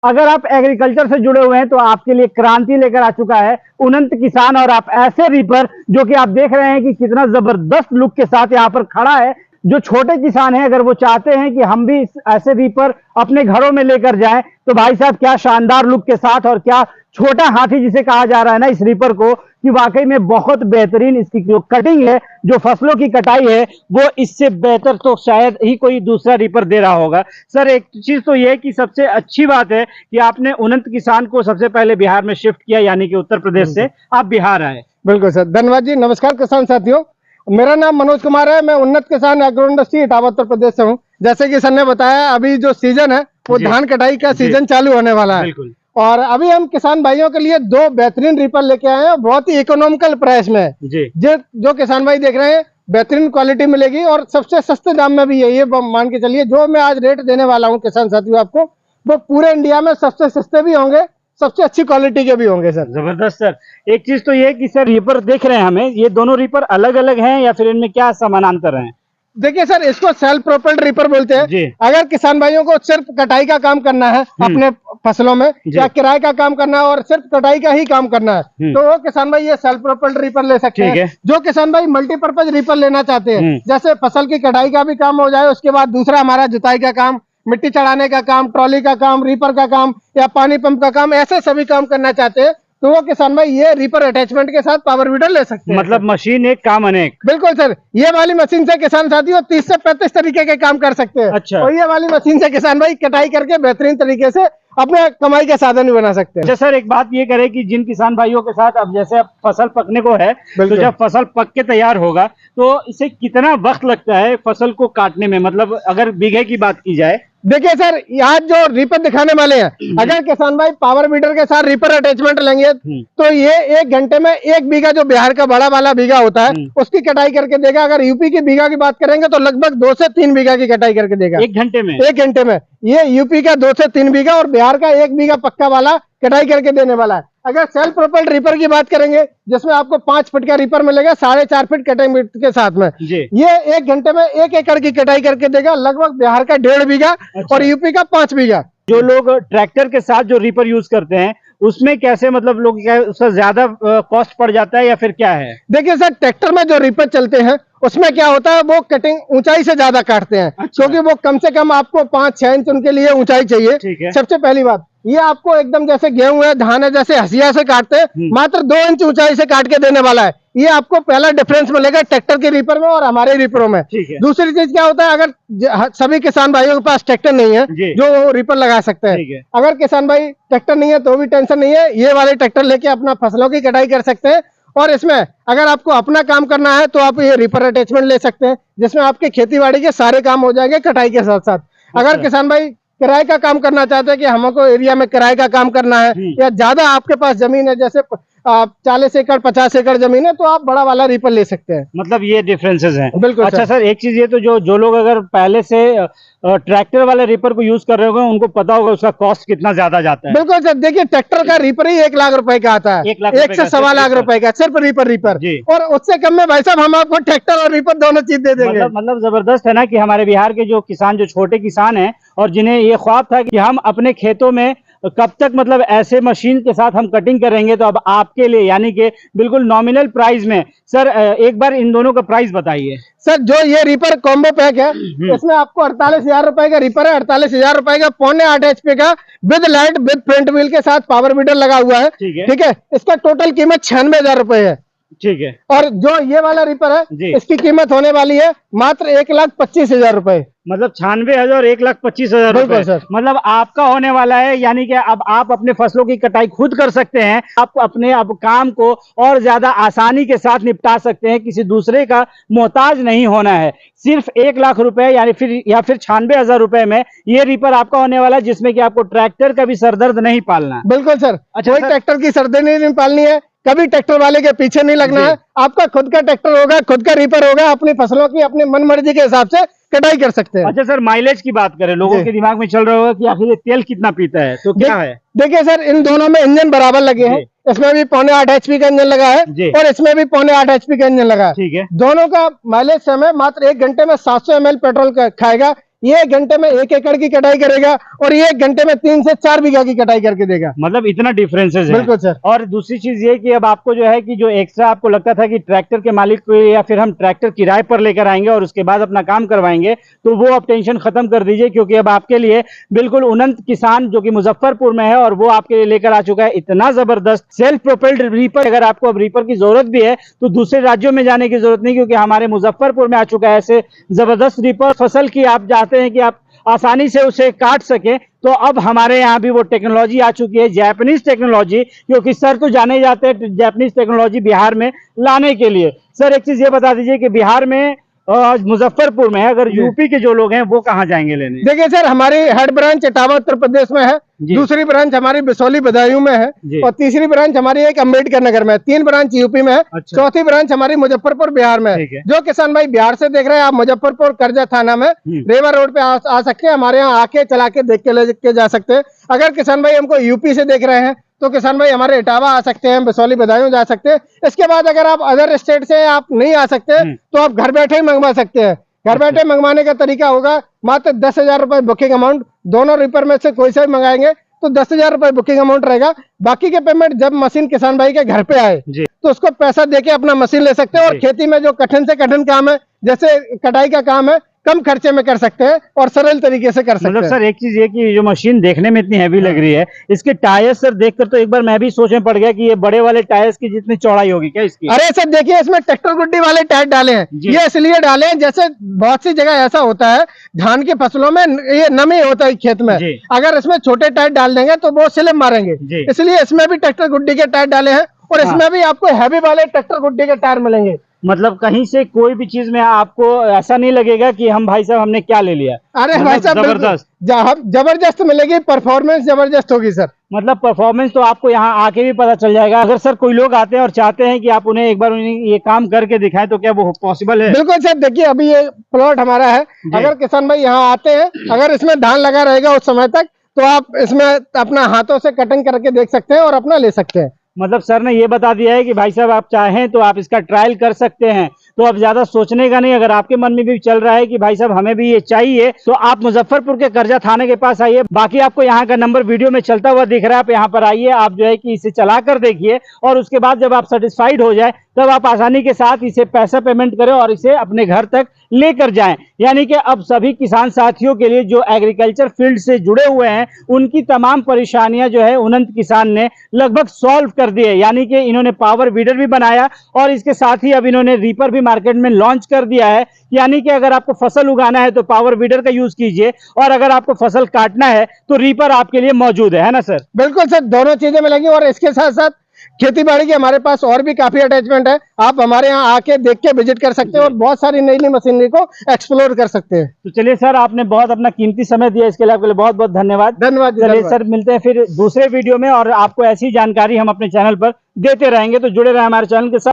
अगर आप एग्रीकल्चर से जुड़े हुए हैं तो आपके लिए क्रांति लेकर आ चुका है उन्नत किसान। और आप ऐसे रीपर जो कि आप देख रहे हैं कि कितना जबरदस्त लुक के साथ यहाँ पर खड़ा है। जो छोटे किसान हैं अगर वो चाहते हैं कि हम भी ऐसे रीपर अपने घरों में लेकर जाएं तो भाई साहब क्या शानदार लुक के साथ और क्या छोटा हाथी जिसे कहा जा रहा है ना इस रीपर को, कि वाकई में बहुत बेहतरीन इसकी जो कटिंग है, जो फसलों की कटाई है, वो इससे बेहतर तो शायद ही कोई दूसरा रीपर दे रहा होगा। सर एक चीज तो ये कि सबसे अच्छी बात है कि आपने उन्नत किसान को सबसे पहले बिहार में शिफ्ट किया, यानी कि उत्तर प्रदेश से आप बिहार आए। बिल्कुल सर, धन्यवाद जी। नमस्कार किसान साथियों, मेरा नाम मनोज कुमार है। मैं उन्नत किसान एग्रो इंडस्ट्री इटावा उत्तर प्रदेश से हूँ। जैसे कि सर ने बताया, अभी जो सीजन है वो धान कटाई का सीजन चालू होने वाला है। बिल्कुल। और अभी हम किसान भाइयों के लिए दो बेहतरीन रीपर लेके आए हैं, बहुत ही इकोनॉमिकल प्राइस में जी। जो किसान भाई देख रहे हैं बेहतरीन क्वालिटी मिलेगी और सबसे सस्ते दाम में भी है। ये मान के चलिए जो मैं आज रेट देने वाला हूँ किसान साथियों आपको, वो पूरे इंडिया में सबसे सस्ते भी होंगे, सबसे अच्छी क्वालिटी के भी होंगे सर। जबरदस्त सर। एक चीज तो ये कि सर रीपर देख रहे हैं हमें, ये दोनों रीपर अलग अलग हैं या फिर इनमें क्या समानांतर हैं? देखिए सर, इसको सेल्फ प्रोपेल्ड रीपर बोलते हैं। जी। अगर किसान भाइयों को सिर्फ कटाई का काम करना है अपने फसलों में, या किराए का काम करना है और सिर्फ कटाई का ही काम करना है, तो वो किसान भाई ये सेल्फ प्रोपेल्ड रीपर ले सकते हैं। जो किसान भाई मल्टीपर्पज रीपर लेना चाहते हैं, जैसे फसल की कटाई का भी काम हो जाए, उसके बाद दूसरा हमारा जुताई का काम, मिट्टी चढ़ाने का काम, ट्रॉली का काम, रीपर का काम या पानी पंप का काम, ऐसे सभी काम करना चाहते हैं, तो वो किसान भाई ये रीपर अटैचमेंट के साथ पावर वीडर ले सकते हैं। मतलब मशीन एक काम अनेक। बिल्कुल सर, ये वाली मशीन से किसान साथियों 30 से 35 तरीके के काम कर सकते हैं। अच्छा। और ये वाली मशीन से किसान भाई कटाई करके बेहतरीन तरीके से अपने कमाई का साधन भी बना सकते हैं। अच्छा सर, एक बात ये करें कि जिन किसान भाइयों के साथ अब जैसे अब फसल पकने को है, तो जब फसल पक के तैयार होगा तो इसे कितना वक्त लगता है फसल को काटने में, मतलब अगर बीघे की बात की जाए? देखिए सर, आज जो रीपर दिखाने वाले हैं, अगर किसान भाई पावर वीडर के साथ रीपर अटैचमेंट लेंगे तो ये 1 घंटे में 1 बीघा, जो बिहार का बड़ा वाला बीघा होता है, उसकी कटाई करके देगा। अगर यूपी की बीघा की बात करेंगे तो लगभग 2 से 3 बीघा की कटाई करके देगा 1 घंटे में। 1 घंटे में ये यूपी का 2 से 3 बीघा और बिहार का 1 बीघा पक्का वाला कटाई करके देने वाला है। अगर सेल्फ प्रोपेल्ड रीपर की बात करेंगे, जिसमें आपको 5 फीट का रीपर मिलेगा 4.5 फीट कटिंग के साथ में, ये 1 घंटे में 1 एकड़ की कटाई करके देगा, लगभग बिहार का 1.5 बीघा और यूपी का 5 बीघा। जो लोग ट्रैक्टर के साथ जो रीपर यूज करते हैं उसमें कैसे, मतलब लोग क्या उसका ज्यादा कॉस्ट पड़ जाता है या फिर क्या है? देखिए सर, ट्रैक्टर में जो रीपर चलते हैं उसमें क्या होता है, वो कटिंग ऊंचाई से ज्यादा काटते हैं। अच्छा। क्योंकि वो कम से कम आपको 5-6 इंच उनके लिए ऊंचाई चाहिए। सबसे पहली बात ये आपको एकदम जैसे गेहूं है, धान है, जैसे हसिया से काटते हैं, मात्र 2 इंच ऊंचाई से काट के देने वाला है। ये आपको पहला डिफरेंस मिलेगा ट्रैक्टर के रीपर में और हमारे रीपरों में। दूसरी चीज क्या होता है, अगर सभी किसान भाइयों के पास ट्रैक्टर नहीं है जो रीपर लगा सकते हैं, अगर किसान भाई ट्रैक्टर नहीं है तो भी टेंशन नहीं है, ये वाले ट्रैक्टर लेके अपना फसलों की कटाई कर सकते हैं। और इसमें अगर आपको अपना काम करना है तो आप ये रीपर अटैचमेंट ले सकते हैं, जिसमें आपके खेती बाड़ी के सारे काम हो जाएंगे कटाई के साथ साथ। अगर किसान भाई किराए का काम करना चाहते हैं कि हमको एरिया में किराए का काम करना है, या ज्यादा आपके पास जमीन है, जैसे 40 एकड़ 50 एकड़ जमीन है, तो आप बड़ा वाला रीपर ले सकते हैं। मतलब ये डिफरेंसेस हैं। बिल्कुल। अच्छा सर, एक चीज ये तो जो लोग अगर पहले से ट्रैक्टर वाले रीपर को यूज कर रहे होंगे उनको पता होगा उसका कॉस्ट कितना ज्यादा जाता है। बिल्कुल सर, देखिए ट्रैक्टर का रीपर ही 1 लाख रुपए का आता है, 1 से 1.25 लाख रुपए का सिर्फ रीपर। और उससे कम में भाई साहब हम आपको ट्रैक्टर और रीपर दोनों चीज दे देंगे। मतलब जबरदस्त है ना कि हमारे बिहार के जो किसान, जो छोटे किसान हैं और जिन्हें ये ख्वाब था कि हम अपने खेतों में कब तक मतलब ऐसे मशीन के साथ हम कटिंग करेंगे, तो अब आपके लिए यानी कि बिल्कुल नॉमिनल प्राइस में। सर एक बार इन दोनों का प्राइस बताइए। सर जो ये रीपर कॉम्बो पैक है, इसमें आपको 48,000 रुपए का रीपर है, 48,000 रुपए का 0.8 HP का with light with front wheel के साथ पावर वीडर लगा हुआ है। ठीक है, इसका टोटल कीमत 96,000 रुपए है। ठीक है। और जो ये वाला रीपर है इसकी कीमत होने वाली है मात्र 1,25,000 रुपए। मतलब 96,000 1,25,000 रुपए। मतलब आपका होने वाला है, यानी कि अब आप अपने फसलों की कटाई खुद कर सकते हैं, आप अपने अब काम को और ज्यादा आसानी के साथ निपटा सकते हैं, किसी दूसरे का मोहताज नहीं होना है। सिर्फ 1 लाख रुपए या फिर 96,000 रुपए में ये रीपर आपका होने वाला है, जिसमें कि आपको ट्रैक्टर का भी सरदर्द नहीं पालना। बिल्कुल सर। अच्छा, कोई ट्रैक्टर की सरदर्दी नहीं पालनी है, कभी ट्रैक्टर वाले के पीछे नहीं लगना है। आपका खुद का ट्रैक्टर होगा, खुद का रीपर होगा, अपनी फसलों की अपनी मन मर्जी के हिसाब से कटाई कर सकते हैं। अच्छा सर, माइलेज की बात करें, लोगों के दिमाग में चल रहा होगा कि आखिर ये तेल कितना पीता है, तो क्या है? देखिए सर, इन दोनों में इंजन बराबर लगे हैं। इसमें भी 0.8 HP का इंजन लगा है और इसमें भी 0.8 HP का इंजन लगा है। ठीक है। दोनों का माइलेज समय मात्र 1 घंटे में 700 ml पेट्रोल खाएगा। ये 1 घंटे में 1 एकड़ की कटाई करेगा और ये 1 घंटे में 3 से 4 बीघा की कटाई करके देगा। मतलब इतना डिफरेंसेस है। बिल्कुल सर। और दूसरी चीज ये कि अब आपको जो है कि जो एक्स्ट्रा आपको लगता था कि ट्रैक्टर के मालिक को या फिर हम ट्रैक्टर किराए पर लेकर आएंगे और उसके बाद अपना काम करवाएंगे, तो वो अब टेंशन खत्म कर दीजिए, क्योंकि अब आपके लिए बिल्कुल उन्नत किसान जो कि मुजफ्फरपुर में है और वो आपके लिए लेकर आ चुका है इतना जबरदस्त सेल्फ प्रोपेल्ड रीपर। अगर आपको अब रीपर की जरूरत भी है तो दूसरे राज्यों में जाने की जरूरत नहीं, क्योंकि हमारे मुजफ्फरपुर में आ चुका है ऐसे जबरदस्त रीपर। फसल की आप चाहते हैं कि आप आसानी से उसे काट सके, तो अब हमारे यहाँ भी वो टेक्नोलॉजी आ चुकी है, जापानीज टेक्नोलॉजी, क्योंकि सर तो जाने जाते हैं जापानीज टेक्नोलॉजी बिहार में लाने के लिए। सर एक चीज ये बता दीजिए कि बिहार में मुजफ्फरपुर में है, अगर यूपी के जो लोग हैं वो कहाँ जाएंगे लेने? देखिए सर, हमारी हेड ब्रांच इटावा उत्तर प्रदेश में है, दूसरी ब्रांच हमारी बिसौली बदायूं में है और तीसरी ब्रांच हमारी एक अम्बेडकर नगर में है। 3 ब्रांच यूपी में है। अच्छा। चौथी ब्रांच हमारी मुजफ्फरपुर बिहार में है। जो किसान भाई बिहार से देख रहे हैं, आप मुजफ्फरपुर करजा थाना में रेवा रोड पे आ सकते हैं, हमारे यहाँ आके चला के देख के ले के जा सकते हैं। अगर किसान भाई हमको यूपी से देख रहे हैं तो किसान भाई हमारे इटावा आ सकते हैं, बिसौली बदायूं जा सकते हैं। इसके बाद अगर आप अदर स्टेट से आप नहीं आ सकते तो आप घर बैठे ही मंगवा सकते हैं। घर बैठे मंगवाने का तरीका होगा, मात्र 10,000 रुपए बुकिंग अमाउंट, दोनों रीपर में से कोई सा भी मंगाएंगे तो 10,000 रुपए बुकिंग अमाउंट रहेगा। बाकी के पेमेंट जब मशीन किसान भाई के घर पे आए तो उसको पैसा देके अपना मशीन ले सकते हैं। और खेती में जो कठिन से कठिन काम है, जैसे कटाई का काम है, कम खर्चे में कर सकते हैं और सरल तरीके से कर सकते हैं। सर एक चीज ये कि जो मशीन देखने में इतनी हैवी लग रही है, इसके टायर सर देखकर तो एक बार मैं भी सोचने पड़ गया कि ये बड़े वाले टायर्स की जितनी चौड़ाई होगी क्या इसकी? अरे सर देखिए, इसमें ट्रैक्टर गुड्डी वाले टायर डाले हैं। ये इसलिए डाले हैं, जैसे बहुत सी जगह ऐसा होता है धान की फसलों में ये नमी होता है खेत में, अगर इसमें छोटे टायर डाल देंगे तो वो स्लिप मारेंगे, इसलिए इसमें भी ट्रैक्टर गुड्डी के टायर डाले हैं। और इसमें भी आपको हैवी वाले ट्रैक्टर गुड्डी के टायर मिलेंगे। मतलब कहीं से कोई भी चीज में आपको ऐसा नहीं लगेगा कि हम भाई साहब हमने क्या ले लिया। अरे भाई साहब जबरदस्त मिलेगी, परफॉर्मेंस जबरदस्त होगी सर। मतलब परफॉर्मेंस तो आपको यहाँ आके भी पता चल जाएगा। अगर सर कोई लोग आते हैं और चाहते हैं कि आप उन्हें एक बार ये काम करके दिखाएं तो क्या वो पॉसिबल है? बिल्कुल सर, देखिए अभी ये प्लॉट हमारा है, अगर किसान भाई यहाँ आते हैं, अगर इसमें धान लगा रहेगा उस समय तक, तो आप इसमें अपना हाथों से कटिंग करके देख सकते हैं और अपना ले सकते हैं। मतलब सर ने ये बता दिया है कि भाई साहब आप चाहें तो आप इसका ट्रायल कर सकते हैं, तो अब ज्यादा सोचने का नहीं। अगर आपके मन में भी चल रहा है कि भाई साहब हमें भी ये चाहिए, तो आप मुजफ्फरपुर के करजा थाने के पास आइए। बाकी आपको यहाँ का नंबर वीडियो में चलता हुआ दिख रहा है, आप यहाँ पर आइए, आप जो है कि इसे चला कर देखिए और उसके बाद जब आप सेटिस्फाइड हो जाए तब आप आसानी के साथ इसे पैसा पेमेंट करें और इसे अपने घर तक लेकर जाएं। यानी कि अब सभी किसान साथियों के लिए जो एग्रीकल्चर फील्ड से जुड़े हुए हैं, उनकी तमाम परेशानियां जो है उन्नत किसान ने लगभग सॉल्व कर दी है। यानी कि इन्होंने पावर वीडर भी बनाया और इसके साथ ही अब इन्होंने रीपर भी मार्केट में लॉन्च कर दिया है। यानी कि अगर आपको फसल उगाना है तो पावर वीडर का यूज कीजिए और अगर आपको फसल काटना है तो रीपर आपके लिए मौजूद है ना सर? बिल्कुल सर, दोनों चीजें मिलेंगी और इसके साथ साथ खेती बाड़ी की हमारे पास और भी काफी अटैचमेंट है। आप हमारे यहाँ आके देख के विजिट कर सकते हैं और बहुत सारी नई नई मशीनरी को एक्सप्लोर कर सकते हैं। तो चलिए सर, आपने बहुत अपना कीमती समय दिया, इसके लिए आपके लिए बहुत बहुत धन्यवाद। चलिए सर, मिलते हैं फिर दूसरे वीडियो में और आपको ऐसी जानकारी हम अपने चैनल पर देते रहेंगे, तो जुड़े रहे हमारे चैनल के साथ।